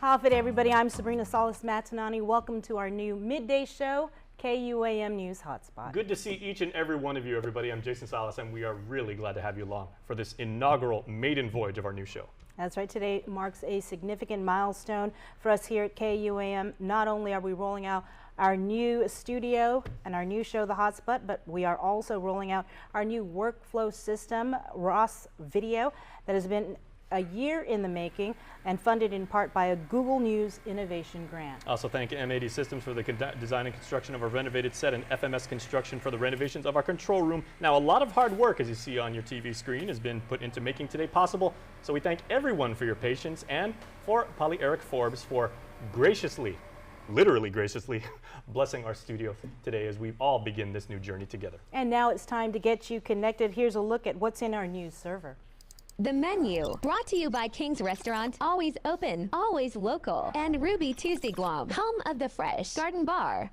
Howdy, everybody. I'm Sabrina Salas-Matanani. Welcome to our new midday show, KUAM News Hotspot. Good to see each and every one of you, everybody. I'm Jason Salas, and we are really glad to have you along for this inaugural maiden voyage of our new show. That's right. Today marks a significant milestone for us here at KUAM. Not only are we rolling out our new studio and our new show, The Hotspot, but we are also rolling out our new workflow system, Ross Video, that has been a year in the making and funded in part by a Google News Innovation Grant. Also thank M80 Systems for the design and construction of our renovated set and FMS Construction for the renovations of our control room. Now, a lot of hard work, as you see on your TV screen, has been put into making today possible. So we thank everyone for your patience and for Polly Eric Forbes for graciously, literally graciously, blessing our studio today as we all begin this new journey together. And now it's time to get you connected. Here's a look at what's in our news server. The menu, brought to you by King's Restaurant, always open, always local, and Ruby Tuesday Guam, home of the Fresh Garden Bar.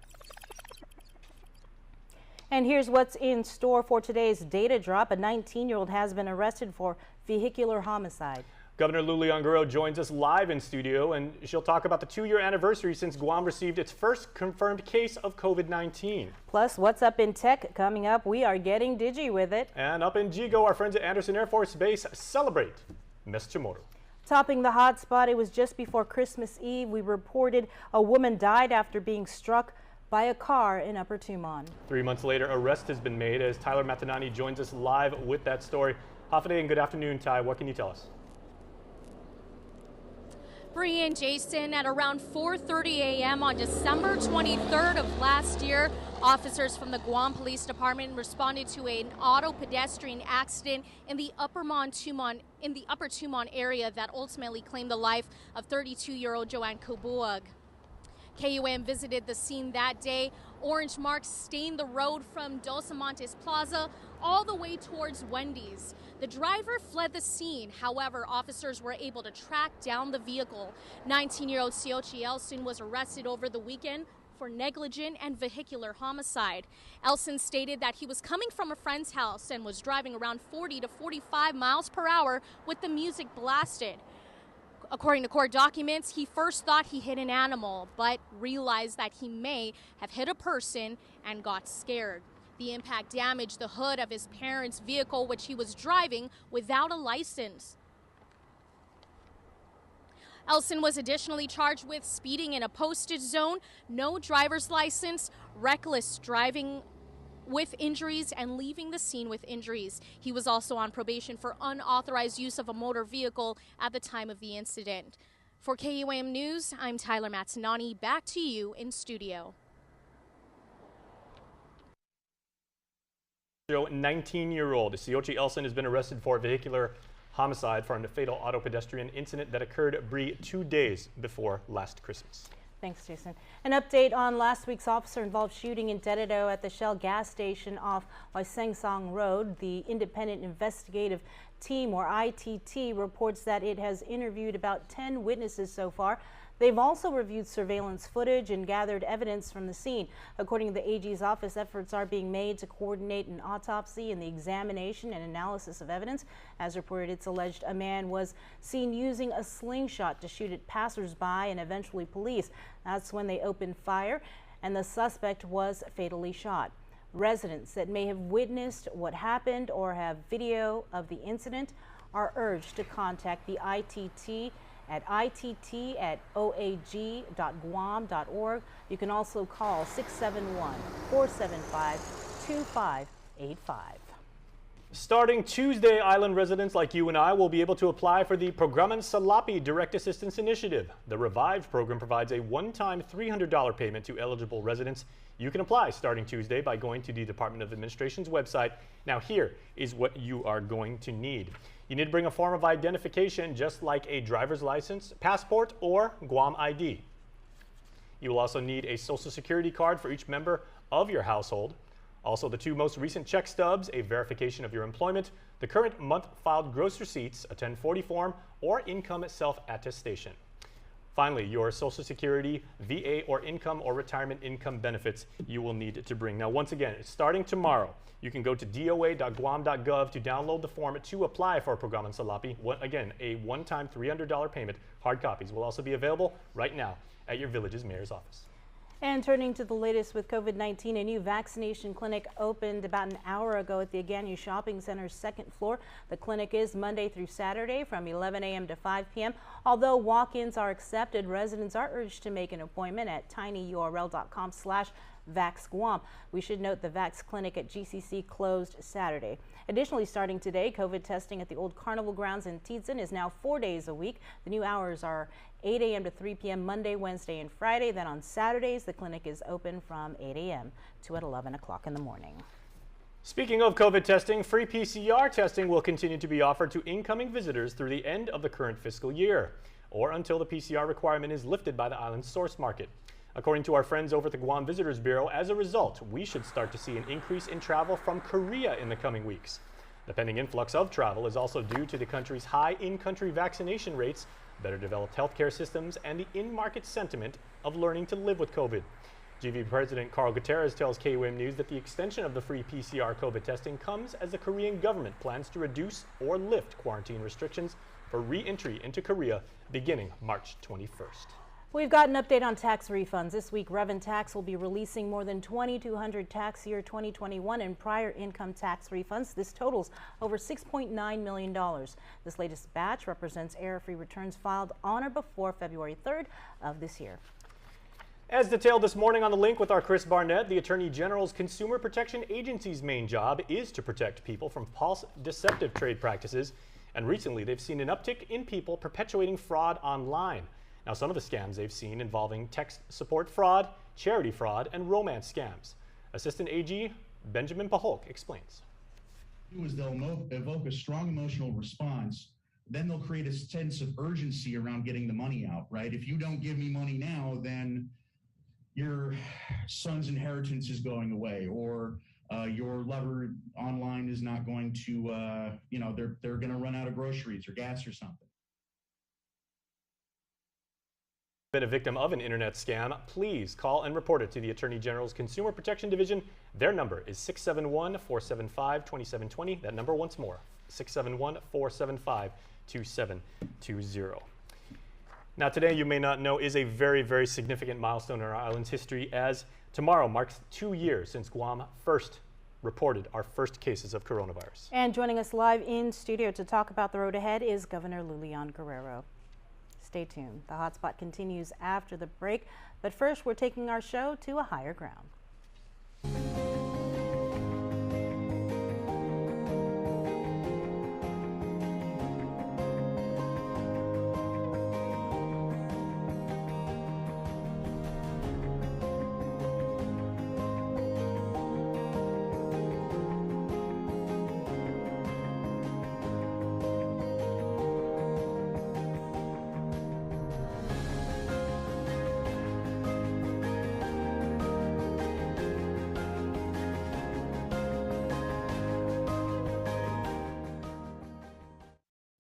And here's what's in store for today's data drop. A 19-year-old has been arrested for vehicular homicide. Governor Lulian Guro joins us live in studio, and she'll talk about the 2-year anniversary since Guam received its first confirmed case of COVID-19. Plus, what's up in tech coming up? We are getting digi with it. And up in Jigo, our friends at Anderson Air Force Base celebrate Meschimoto. Topping the hot spot, it was just before Christmas Eve. We reported a woman died after being struck by a car in Upper Tumon. 3 months later, arrest has been made as Tyler Matanani joins us live with that story. Hafide and good afternoon, Ty. What can you tell us? Bree and Jason, at around 4:30 a.m. on December 23rd of last year, officers from the Guam Police Department responded to an auto-pedestrian accident in the Upper Tumon area that ultimately claimed the life of 32-year-old Joanne Kubuag. KUAM visited the scene that day. Orange marks stained the road from Dos Amantes Plaza all the way towards Wendy's. The driver fled the scene. However, officers were able to track down the vehicle. 19-year-old Siochi Elson was arrested over the weekend for negligent and vehicular homicide. Elson stated that he was coming from a friend's house and was driving around 40 to 45 miles per hour with the music blasted. According to court documents, he first thought he hit an animal, but realized that he may have hit a person and got scared. The impact damaged the hood of his parents' vehicle, which he was driving without a license. Elson was additionally charged with speeding in a posted zone, no driver's license, reckless driving with injuries, and leaving the scene with injuries. He was also on probation for unauthorized use of a motor vehicle at the time of the incident. For KUAM News, I'm Tyler Matanani. Back to you in studio. 19-year-old Siochi Elson has been arrested for vehicular homicide from a fatal auto-pedestrian incident that occurred, Bree, 2 days before last Christmas. Thanks, Jason. An update on last week's officer-involved shooting in Dededo at the Shell gas station off Sengsang Road. The Independent Investigative Team, or ITT, reports that it has interviewed about 10 witnesses so far. They've also reviewed surveillance footage and gathered evidence from the scene. According to the AG's office, efforts are being made to coordinate an autopsy and the examination and analysis of evidence. As reported, it's alleged a man was seen using a slingshot to shoot at passersby and eventually police. That's when they opened fire, and the suspect was fatally shot. Residents that may have witnessed what happened or have video of the incident are urged to contact the ITT at itt@oag.guam.org. You can also call 671-475-2585. Starting Tuesday, island residents like you and I will be able to apply for the Programan Salapi Direct Assistance Initiative. The revived program provides a one-time $300 payment to eligible residents. You can apply starting Tuesday by going to the Department of Administration's website. Now, here is what you are going to need. You need to bring a form of identification just like a driver's license, passport, or Guam ID. You will also need a social security card for each member of your household. Also, the 2 most recent check stubs, a verification of your employment, the current month filed gross receipts, a 1040 form, or income self-attestation. Finally, your Social Security, VA, or income or retirement income benefits you will need to bring. Now, once again, starting tomorrow, you can go to doa.guam.gov to download the form to apply for Programan Salapi. Again, a one-time $300 payment. Hard copies will also be available right now at your village's mayor's office. And turning to the latest with COVID-19, a new vaccination clinic opened about an hour ago at the Aganu Shopping Center's second floor. The clinic is Monday through Saturday from 11 a.m. to 5 p.m. Although walk-ins are accepted, residents are urged to make an appointment at tinyurl.com/VaxGuam. We should note the Vax clinic at GCC closed Saturday. Additionally, starting today, COVID testing at the old Carnival grounds in Tidzin is now 4 days a week. The new hours are 8 a.m. to 3 p.m. Monday, Wednesday, and Friday. Then on Saturdays, the clinic is open from 8 a.m. to at 11 o'clock in the morning. Speaking of COVID testing, free PCR testing will continue to be offered to incoming visitors through the end of the current fiscal year, or until the PCR requirement is lifted by the island's source market. According to our friends over at the Guam Visitors Bureau, as a result, we should start to see an increase in travel from Korea in the coming weeks. The pending influx of travel is also due to the country's high in-country vaccination rates, better developed healthcare systems, and the in-market sentiment of learning to live with COVID. GV President Carl Gutierrez tells KUAM News that the extension of the free PCR COVID testing comes as the Korean government plans to reduce or lift quarantine restrictions for re-entry into Korea beginning March 21st. We've got an update on tax refunds. This week, Revan Tax will be releasing more than 2,200 tax year 2021 and prior income tax refunds. This totals over $6.9 million. This latest batch represents error-free returns filed on or before February 3rd of this year. As detailed this morning on the link with our Chris Barnett, the Attorney General's Consumer Protection Agency's main job is to protect people from false, deceptive trade practices. And recently, they've seen an uptick in people perpetuating fraud online. Now, some of the scams they've seen involving text support fraud, charity fraud, and romance scams. Assistant AG Benjamin Paholk explains. They'll evoke a strong emotional response, then they'll create a sense of urgency around getting the money out, right? If you don't give me money now, then your son's inheritance is going away, or your lover online is not going to, they're going to run out of groceries or gas or something. Been a victim of an internet scam, please call and report it to the Attorney General's Consumer Protection Division. Their number is 671-475-2720. That number once more, 671-475-2720. Now today, you may not know, is a very, very significant milestone in our island's history, as tomorrow marks 2 years since Guam first reported our first cases of coronavirus. And joining us live in studio to talk about the road ahead is Governor Lulian Guerrero. Stay tuned. The hotspot continues after the break, but first we're taking our show to a higher ground.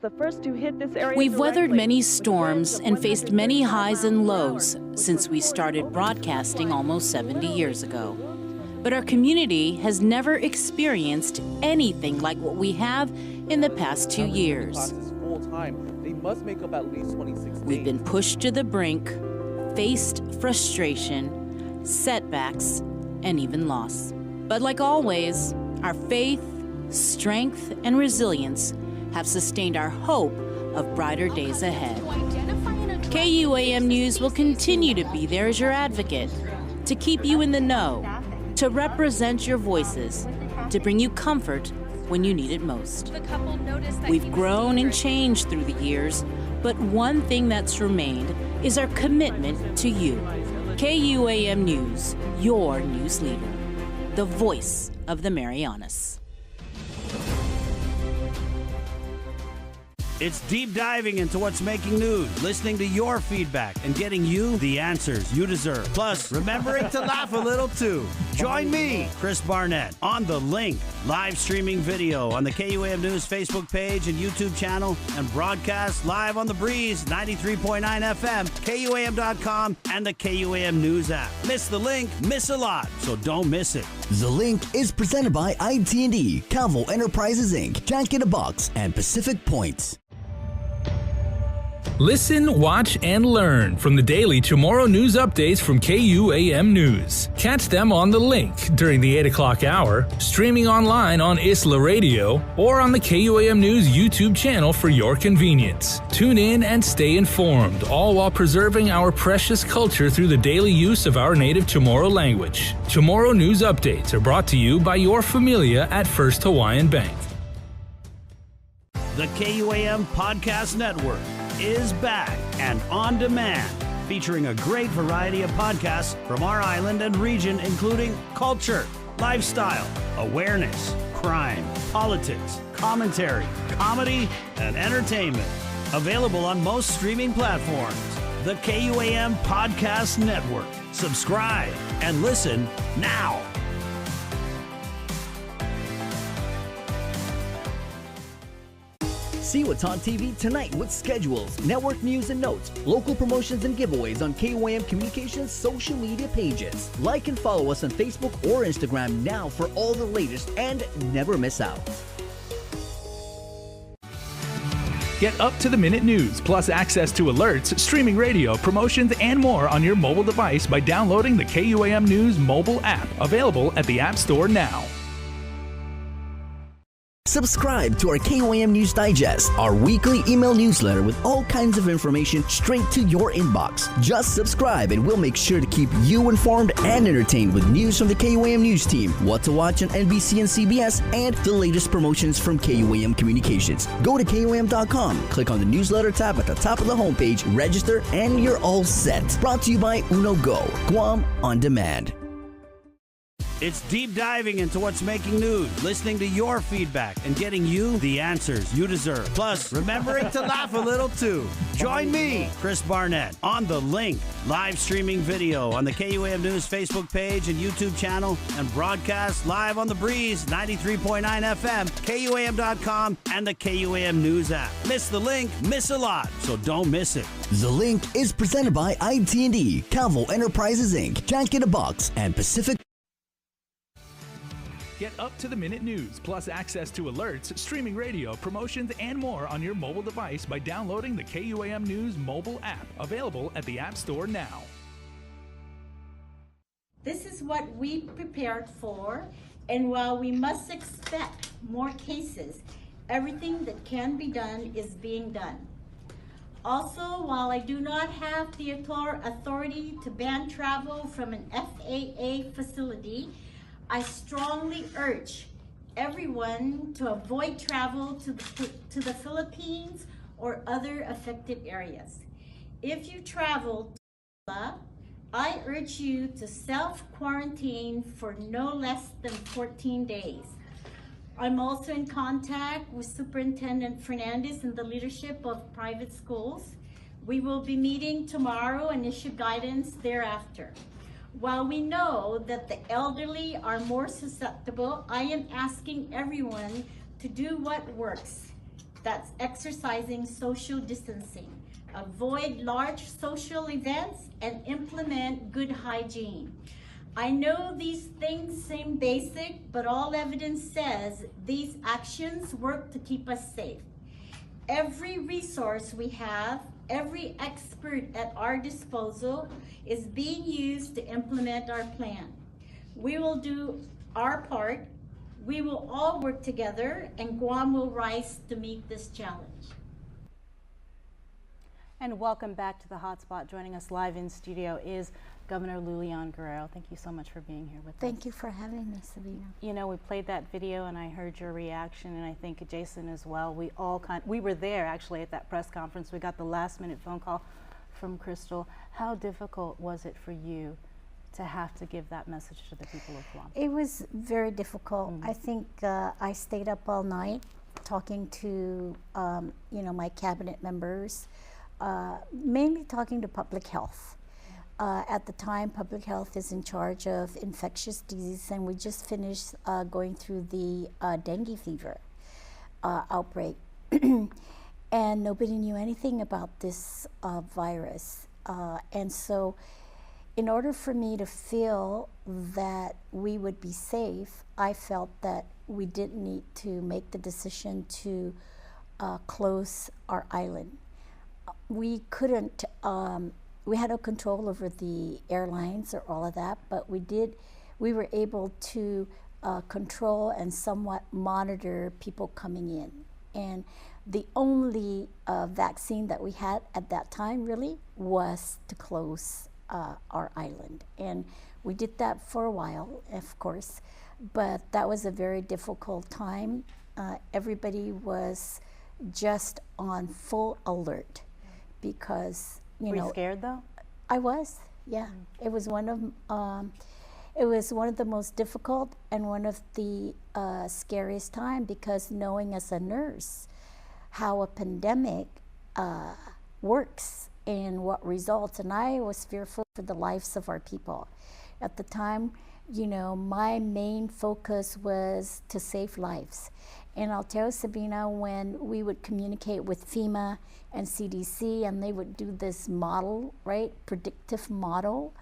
The first to hit this area. We've weathered many storms and faced many highs and lows since we started broadcasting almost 70 years ago. But our community has never experienced anything like what we have in the past 2 years. We've been pushed to the brink, faced frustration, setbacks, and even loss. But like always, our faith, strength, and resilience have sustained our hope of brighter days ahead. KUAM News will continue to be there as your advocate, to keep you in the know, to represent your voices, to bring you comfort when you need it most. We've grown and changed through the years, but one thing that's remained is our commitment to you. KUAM News, your news leader, the voice of the Marianas. It's deep diving into what's making news, listening to your feedback, and getting you the answers you deserve. Plus, remembering to laugh a little too. Join me, Chris Barnett, on The Link, live streaming video on the KUAM News Facebook page and YouTube channel, and broadcast live on The Breeze, 93.9 FM, KUAM.com, and the KUAM News app. Miss The Link, miss a lot, so don't miss it. The Link is presented by IT&D, Calvo Enterprises Inc., Jack in a Box, and Pacific Points. Listen, watch, and learn from the daily Tomorrow News updates from KUAM News. Catch them on The Link during the 8 o'clock hour, streaming online on Isla Radio, or on the KUAM News YouTube channel for your convenience. Tune in and stay informed, all while preserving our precious culture through the daily use of our native Chamorro language. Tomorrow News updates are brought to you by your familia at First Hawaiian Bank. The KUAM Podcast Network is back and on demand, featuring a great variety of podcasts from our island and region, including culture, lifestyle, awareness, crime, politics, commentary, comedy, and entertainment. Available on most streaming platforms. The KUAM Podcast Network. Subscribe and listen now. See what's on TV tonight with schedules, network news and notes, local promotions and giveaways on KUAM Communications social media pages. Like and follow us on Facebook or Instagram now for all the latest and never miss out. Get up-to-the-minute news, plus access to alerts, streaming radio, promotions, and more on your mobile device by downloading the KUAM News mobile app, available at the App Store now. Subscribe to our KUAM News Digest, our weekly email newsletter with all kinds of information straight to your inbox. Just subscribe and we'll make sure to keep you informed and entertained with news from the KUAM News team, what to watch on NBC and CBS, and the latest promotions from KUAM Communications. Go to KUAM.com, click on the newsletter tab at the top of the homepage, register, and you're all set. Brought to you by Uno Go, Guam On Demand. It's deep diving into what's making news, listening to your feedback, and getting you the answers you deserve. Plus, remembering to laugh a little too. Join me, Chris Barnett, on The Link, live streaming video on the KUAM News Facebook page and YouTube channel, and broadcast live on The Breeze, 93.9 FM, KUAM.com, and the KUAM News app. Miss The Link, miss a lot, so don't miss it. The Link is presented by IT&D, Calvo Enterprises Inc., Jack in a Box, and Pacific. Get up-to-the-minute news, plus access to alerts, streaming radio, promotions, and more on your mobile device by downloading the KUAM News mobile app, available at the App Store now. This is what we prepared for, and while we must expect more cases, everything that can be done is being done. Also, while I do not have the authority to ban travel from an FAA facility, I strongly urge everyone to avoid travel to the Philippines or other affected areas. If you travel to Manila, I urge you to self-quarantine for no less than 14 days. I'm also in contact with Superintendent Fernandez and the leadership of private schools. We will be meeting tomorrow and issue guidance thereafter. While we know that the elderly are more susceptible, I am asking everyone to do what works. That's exercising social distancing, avoid large social events, and implement good hygiene. I know these things seem basic, but all evidence says these actions work to keep us safe. Every resource we have, every expert at our disposal is being used to implement our plan. We will do our part. We will all work together, and Guam will rise to meet this challenge. And welcome back to the Hotspot. Joining us live in studio is Governor Lulian Guerrero. Thank you so much for being here with us. Thank you for having me, Sabina. You know, we played that video and I heard your reaction, and I think Jason as well. We were there actually at that press conference. We got the last minute phone call from Crystal. How difficult was it for you to have to give that message to the people of Guam? It was very difficult. I think I stayed up all night talking to, my cabinet members, mainly talking to public health. At the time, public health is in charge of infectious disease, and we just finished going through the dengue fever outbreak. And nobody knew anything about this virus. And so in order for me to feel that we would be safe, I felt that we didn't need to make the decision to close our island. We couldn't, we had no control over the airlines or all of that, but we were able to control and somewhat monitor people coming in. And the only vaccine that we had at that time really was to close our island. And we did that for a while, of course, but that was a very difficult time. Everybody was just on full alert because, Were you scared though? I was, yeah. It was one of the most difficult and one of the scariest time, because knowing as a nurse how a pandemic works and what results, and I was fearful for the lives of our people. At the time, my main focus was to save lives. And I'll tell you, Sabina, when we would communicate with FEMA and CDC, and they would do this model, right, predictive model,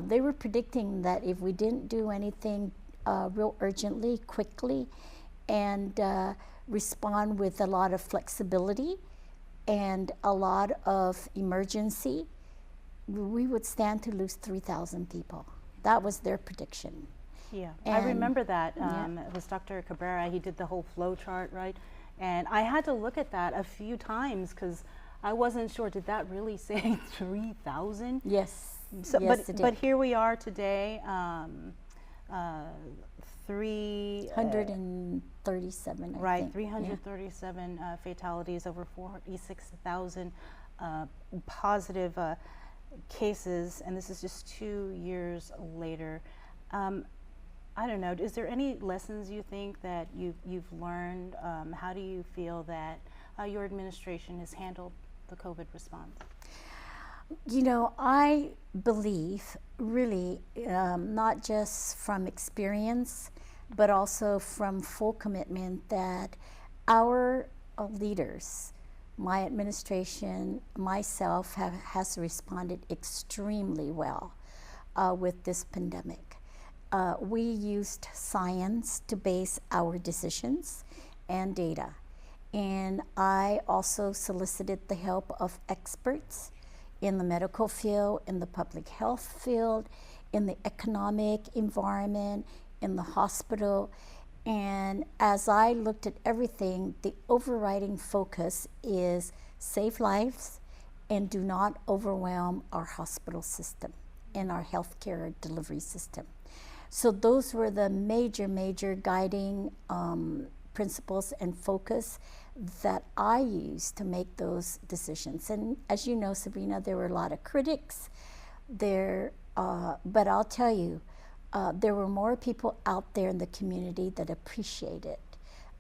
they were predicting that if we didn't do anything real urgently, quickly, and respond with a lot of flexibility and a lot of emergency, we would stand to lose 3,000 people. That was their prediction. Yeah, And I remember that. It was Dr. Cabrera. He did the whole flow chart, right? And I had to look at that a few times because I wasn't sure, did that really say 3,000? Yes. So, yes, but here we are today, 337, right, I think. 337 fatalities, over 46,000 positive cases, and this is just 2 years later. I don't know, is there any lessons you think that you've learned? How do you feel that your administration has handled the COVID response? I believe really, not just from experience, but also from full commitment, that our leaders, my administration, myself, has responded extremely well with this pandemic. We used science to base our decisions and data. And I also solicited the help of experts in the medical field, in the public health field, in the economic environment, in the hospital. And as I looked at everything, the overriding focus is save lives and do not overwhelm our hospital system and our healthcare delivery system. So those were the major guiding principles and focus that I used to make those decisions. And as you know, Sabrina, there were a lot of critics there, but I'll tell you, there were more people out there in the community that appreciated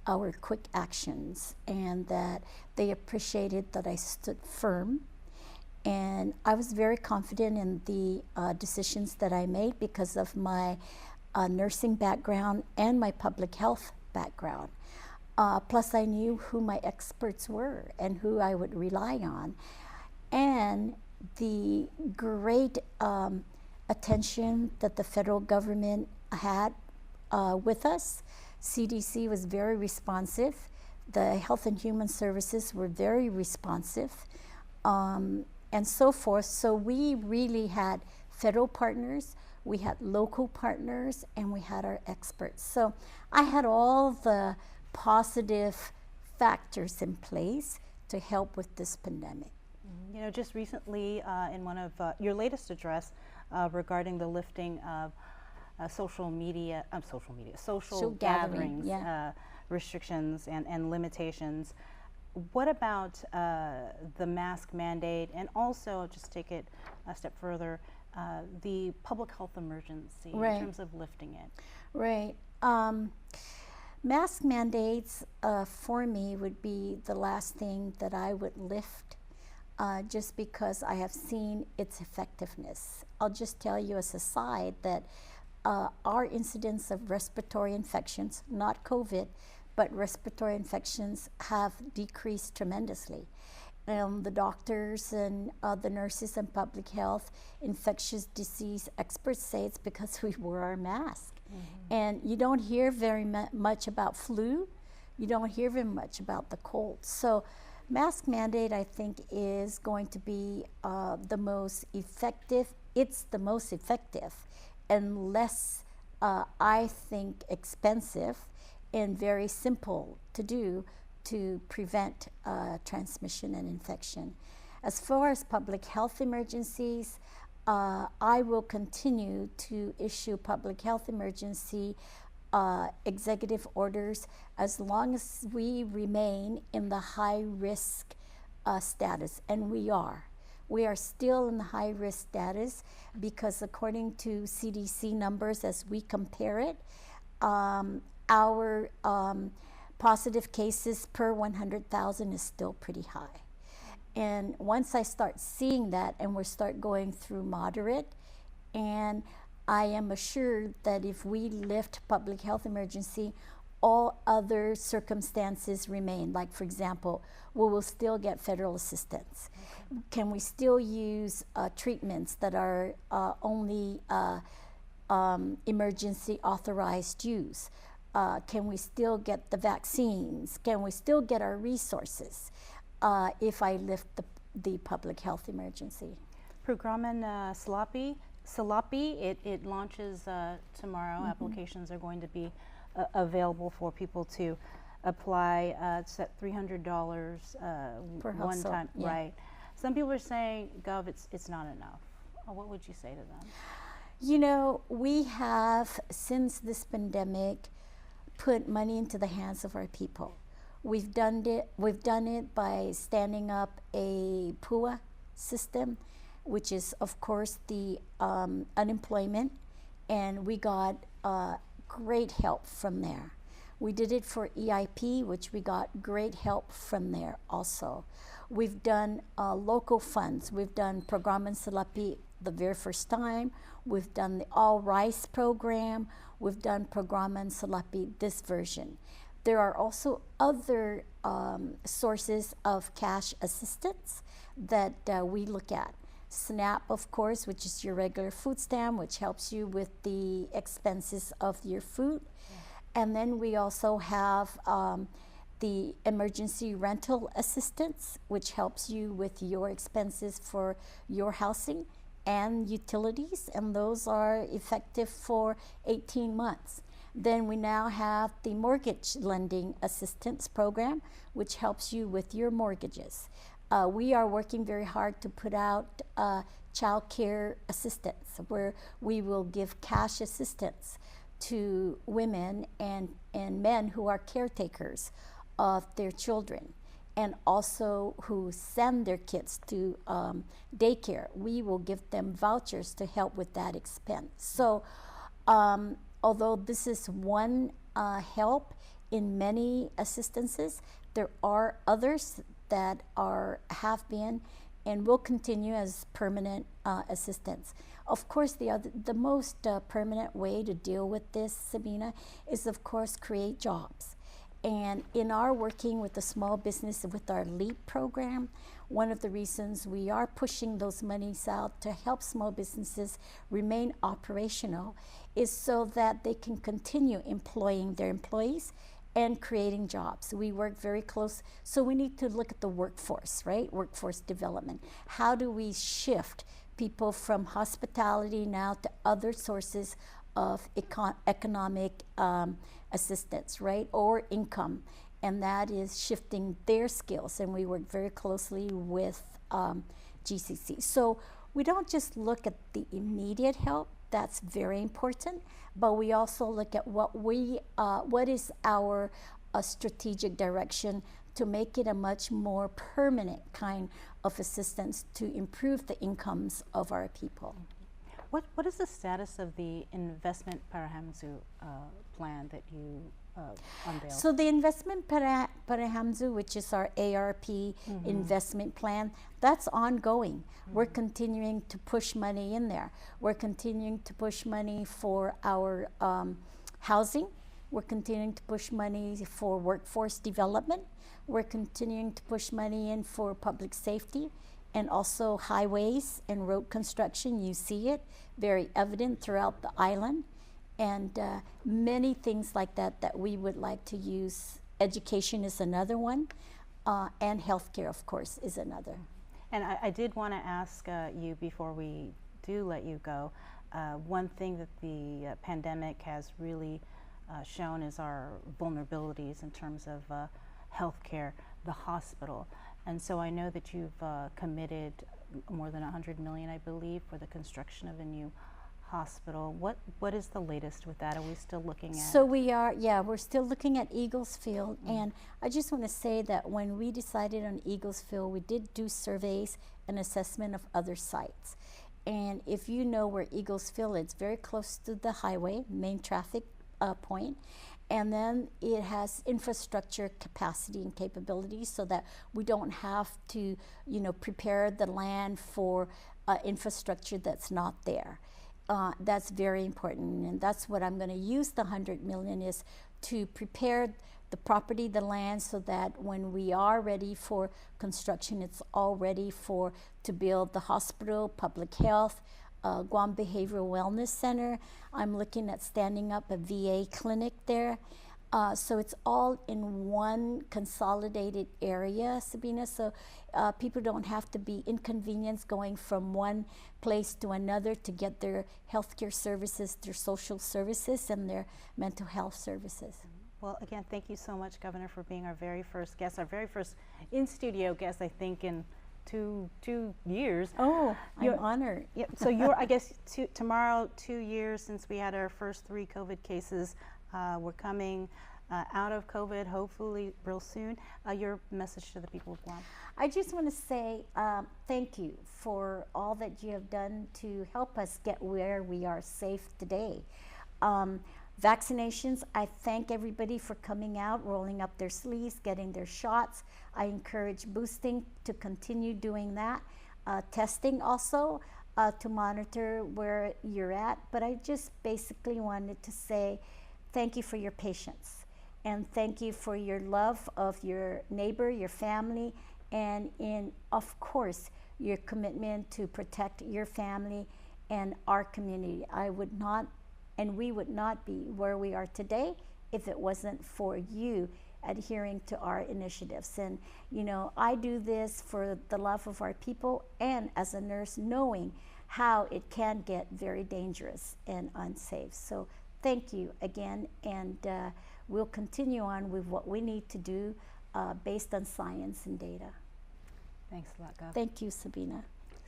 our quick actions, and that they appreciated that I stood firm. And I was very confident in the decisions that I made because of my nursing background and my public health background. Plus I knew who my experts were and who I would rely on. And the great attention that the federal government had with us. CDC was very responsive. The Health and Human Services were very responsive, and so forth. So we really had federal partners, we had local partners, and we had our experts. So I had all the positive factors in place to help with this pandemic. Just recently in one of your latest address regarding the lifting of social gatherings, restrictions and limitations. What about the mask mandate, and also, just take it a step further, the public health emergency in terms of lifting it? Right. Mask mandates for me would be the last thing that I would lift, just because I have seen its effectiveness. I'll just tell you as a side that our incidence of respiratory infections, not COVID, but respiratory infections have decreased tremendously. The doctors and the nurses and public health infectious disease experts say it's because we wear our mask. And you don't hear very much about flu. You don't hear very much about the cold. So mask mandate, I think, is going to be the most effective. It's the most effective and less, I think, expensive and very simple to do to prevent transmission and infection. As far as public health emergencies, I will continue to issue public health emergency executive orders as long as we remain in the high risk status, and we are. We are still in the high risk status because according to CDC numbers, as we compare it, our positive cases per 100,000 is still pretty high. And once I start seeing that and we start going through moderate, and I am assured that if we lift public health emergency, all other circumstances remain. Like, for example, we will still get federal assistance. Okay. Can we still use treatments that are only emergency authorized use? Can we still get the vaccines? Can we still get our resources if I lift the public health emergency? Programan Salapi, it launches tomorrow. Applications are going to be available for people to apply. It's at $300 per one household, time. yeah. Right. Some people are saying, Gov, it's not enough. What would you say to them? You know, we have, since this pandemic, put money into the hands of our people. We've done it by standing up a PUA system, which is, of course, the unemployment, and we got great help from there. We did it for EIP, which we got great help from there also. We've done local funds. We've done Programan Salapi the very first time. We've done the All Rice program. We've done Programan Salapi this version. There are also other sources of cash assistance that we look at. SNAP, of course, which is your regular food stamp, which helps you with the expenses of your food. Yeah. And then we also have the emergency rental assistance, which helps you with your expenses for your housing and utilities, and those are effective for 18 months. Then we now have the mortgage lending assistance program, which helps you with your mortgages. We are working very hard to put out child care assistance, where we will give cash assistance to women and men who are caretakers of their children, and also who send their kids to daycare. We will give them vouchers to help with that expense. So although this is one help in many assistances, there are others that have been and will continue as permanent assistance. Of course, the most permanent way to deal with this, Sabina, is of course create jobs. And in our working with the small business with our LEAP program, one of the reasons we are pushing those monies out to help small businesses remain operational is so that they can continue employing their employees and creating jobs. We work very close, so we need to look at the workforce, right? Workforce development. How do we shift people from hospitality now to other sources of economic assistance, right? Or income, and that is shifting their skills, and we work very closely with GCC. So we don't just look at the immediate help, that's very important, but we also look at what is our strategic direction to make it a much more permanent kind of assistance to improve the incomes of our people. What is the status of the investment Parahamsu plan that you unveiled? So the investment Parahamzu, which is our ARP investment plan, that's ongoing. We're continuing to push money in there. We're continuing to push money for our housing. We're continuing to push money for workforce development. We're continuing to push money in for public safety and also highways and road construction. You see it very evident throughout the island. And many things like that that we would like to use. Education is another one, and healthcare, of course, is another. And I did want to ask you before we do let you go, one thing that the pandemic has really shown is our vulnerabilities in terms of healthcare, the hospital. And so I know that you've committed more than $100 million, I believe, for the construction of a new hospital. What is the latest with that? Are we still looking at? So we are, yeah, we're still looking at Eagles Field. And I just want to say that when we decided on Eagles Field, we did do surveys and assessment of other sites. And if you know where Eagles Field is, it's very close to the highway, main traffic point. And then it has infrastructure capacity and capability so that we don't have to, you know, prepare the land for infrastructure that's not there. That's very important, and that's what I'm going to use the $100 million is to prepare the property, the land, so that when we are ready for construction, it's all ready to build the hospital, public health, Guam Behavioral Wellness Center. I'm looking at standing up a VA clinic there. So it's all in one consolidated area, Sabina, so people don't have to be inconvenienced going from one place to another to get their healthcare services, their social services, and their mental health services. Well, again, thank you so much, Governor, for being our very first guest, our very first in-studio guest, I think, in two years. Oh, I'm honored. Yeah, so I guess tomorrow, 2 years since we had our first 3 COVID cases. We're coming out of COVID, hopefully real soon. Your message to the people of Guam? I just want to say thank you for all that you have done to help us get where we are safe today. Vaccinations, I thank everybody for coming out, rolling up their sleeves, getting their shots. I encourage boosting to continue doing that. Testing also to monitor where you're at. But I just basically wanted to say thank you for your patience, and thank you for your love of your neighbor, your family, and of course, your commitment to protect your family and our community. I would not, and we would not be where we are today if it wasn't for you adhering to our initiatives. And you know, I do this for the love of our people, and as a nurse, knowing how it can get very dangerous and unsafe. So thank you again, and we'll continue on with what we need to do based on science and data. Thanks a lot, Gov. Thank you, Sabina.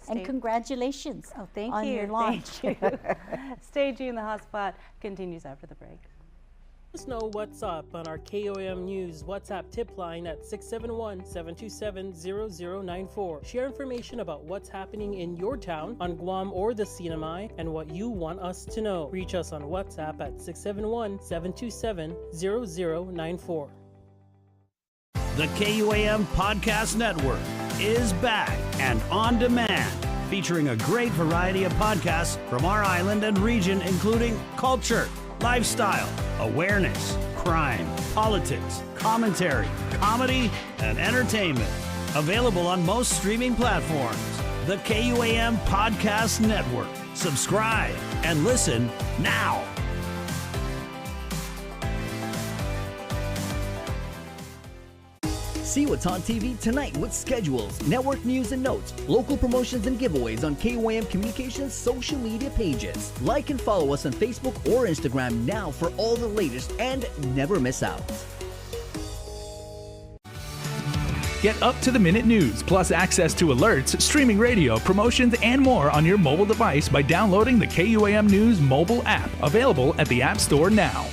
And congratulations on your launch. Thank you. Stay tuned. The HotSpot continues after the break. Let us know what's up on our KUAM News WhatsApp tip line at 671-727-0094. Share information about what's happening in your town, on Guam or the CNMI, and what you want us to know. Reach us on WhatsApp at 671-727-0094. The KUAM Podcast Network is back and on demand, featuring a great variety of podcasts from our island and region, including culture, lifestyle, awareness, crime, politics, commentary, comedy, and entertainment. Available on most streaming platforms. The KUAM Podcast Network. Subscribe and listen now. See what's on TV tonight with schedules, network news and notes, local promotions and giveaways on KUAM Communications social media pages. Like and follow us on Facebook or Instagram now for all the latest and never miss out. Get up-to-the-minute news, plus access to alerts, streaming radio, promotions, and more on your mobile device by downloading the KUAM News mobile app, available at the App Store now.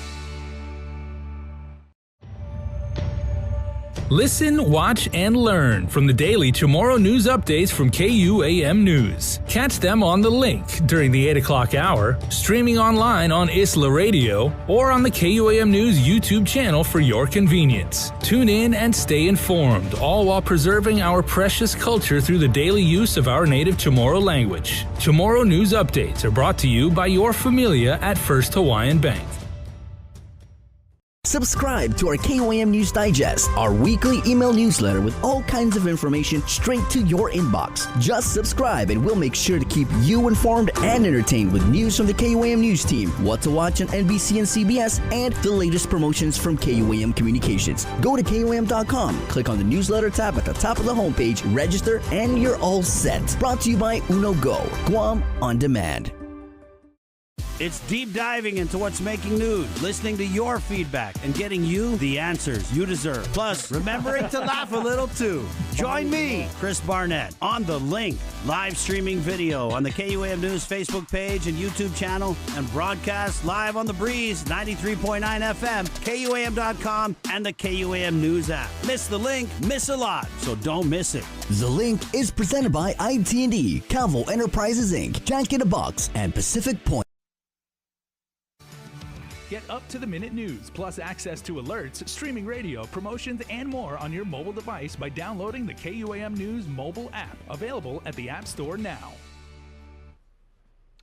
Listen, watch, and learn from the daily Tomorrow News updates from KUAM News. Catch them on the link during the 8 o'clock hour, streaming online on Isla Radio, or on the KUAM News YouTube channel for your convenience. Tune in and stay informed, all while preserving our precious culture through the daily use of our native Chamorro language. Tomorrow News updates are brought to you by your familia at First Hawaiian Bank. Subscribe to our KUAM News Digest, our weekly email newsletter with all kinds of information straight to your inbox. Just subscribe and we'll make sure to keep you informed and entertained with news from the KUAM News team, what to watch on NBC and CBS, and the latest promotions from KUAM Communications. Go to KUAM.com, click on the newsletter tab at the top of the homepage, register, and you're all set. Brought to you by Uno Go, Guam On Demand. It's deep diving into what's making news, listening to your feedback, and getting you the answers you deserve. Plus, remembering to laugh a little too. Join me, Chris Barnett, on The Link, live streaming video on the KUAM News Facebook page and YouTube channel, and broadcast live on The Breeze, 93.9 FM, KUAM.com, and the KUAM News app. Miss The Link, miss a lot, so don't miss it. The Link is presented by IT&D, Calvo Enterprises Inc., Jack in a Box, and Pacific Point. Get up-to-the-minute news, plus access to alerts, streaming radio, promotions, and more on your mobile device by downloading the KUAM News mobile app, available at the App Store now.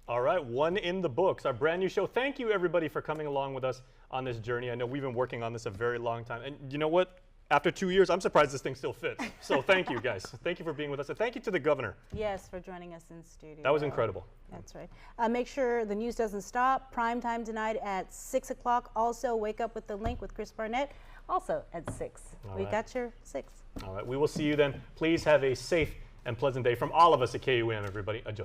All right, one in the books, our brand new show. Thank you, everybody, for coming along with us on this journey. I know we've been working on this a very long time. And you know what? After 2 years, I'm surprised this thing still fits. So thank you, guys. Thank you for being with us. And thank you to the governor. Yes, for joining us in studio. That was incredible. That's right. Make sure the news doesn't stop. Prime time tonight at 6 o'clock. Also, Wake Up with the Link with Chris Barnett, also at 6. We got your 6. All right, we will see you then. Please have a safe and pleasant day from all of us at KUAM, everybody. Adios.